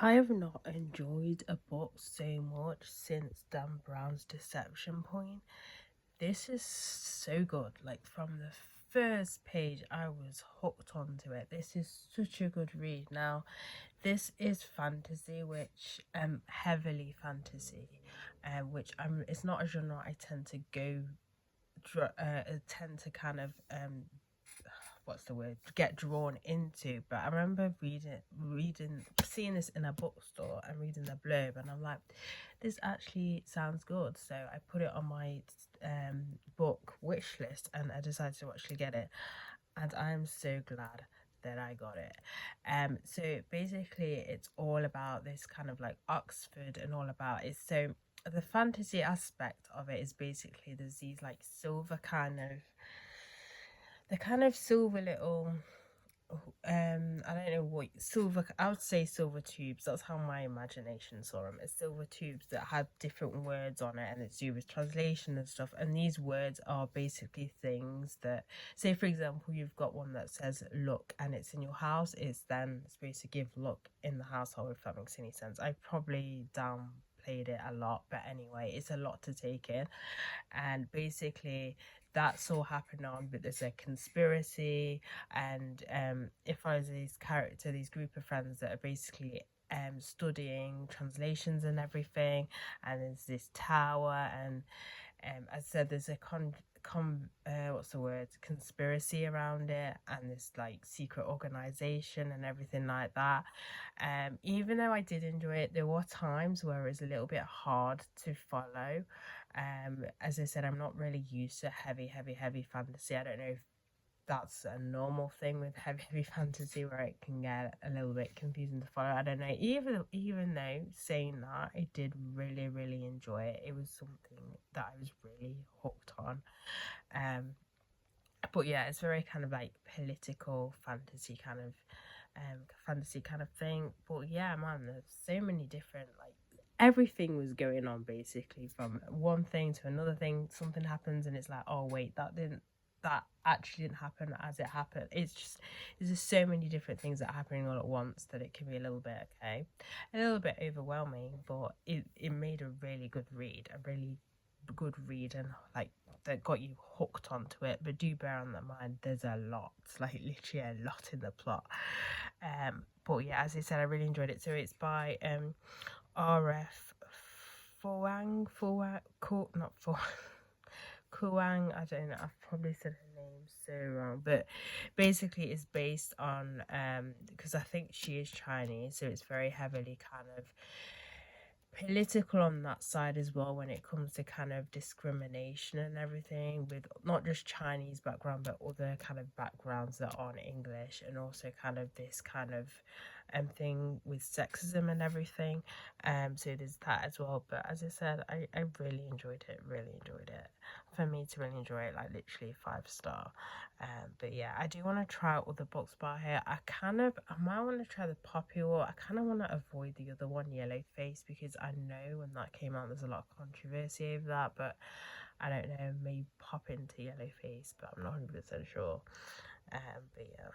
I have not enjoyed a book so much since Dan Brown's Deception Point. This is so good. Like from the first page, I was hooked onto it. This is such a good read. Now, this is fantasy, which heavily fantasy, which it's not a genre I tend to tend to kind of what's the word, get drawn into. But I remember seeing this in a bookstore and reading the blurb, and I'm like, this actually sounds good. So I put it on my book wish list, and I decided to actually get it, and I'm so glad that I got it. So basically it's all about this kind of like Oxford and all about it. So the fantasy aspect of it is basically there's these like silver kind of, the kind of silver little I don't know what silver, I would say silver tubes, that's how my imagination saw them. It's silver tubes that have different words on it, and it's to do with translation and stuff. And these words are basically things that, say for example, you've got one that says luck and it's in your house, it's then supposed to give luck in the household, if that makes any sense. I probably downplayed it a lot, but anyway, it's a lot to take in. And basically that's all happening on, but there's a conspiracy. And if I was these group of friends that are basically studying translations and everything, and there's this tower, and as I said, there's a what's the word, conspiracy around it, and this like secret organization and everything like that. Even though I did enjoy it, there were times where it was a little bit hard to follow. As I said, I'm not really used to heavy fantasy. I don't know if that's a normal thing with heavy fantasy, where it can get a little bit confusing to follow. I don't know. Even though saying that, I did really enjoy it. It was something that I was really hooked on. But yeah, it's very kind of like political fantasy kind of thing. But yeah, man, there's so many different, like, everything was going on basically, from one thing to another thing. Something happens and it's like, oh wait, that actually didn't happen as it happened. It's just, there's just so many different things that are happening all at once that it can be a little bit a little bit overwhelming. But it made a really good read, and like that got you hooked onto it. But do bear in mind, there's a lot, like literally a lot in the plot. But yeah, as I said, I really enjoyed it. So it's by R.F not for Kuang. I don't know, I've probably said her name so wrong, but basically it's based on because I think she is Chinese, so it's very heavily kind of political on that side as well, when it comes to kind of discrimination and everything, with not just Chinese background but other kind of backgrounds that aren't English, and also kind of this kind of thing with sexism and everything. So there's that as well. But as I said, I really enjoyed it, for me to really enjoy it, like literally 5 star. But yeah, I do want to try out other books by her. I might want to try the Poppy War. I kind of want to avoid the other one, Yellow Face, because I know when that came out there's a lot of controversy over that. But I don't know, maybe pop into Yellow Face, but I'm not 100% sure. But yeah.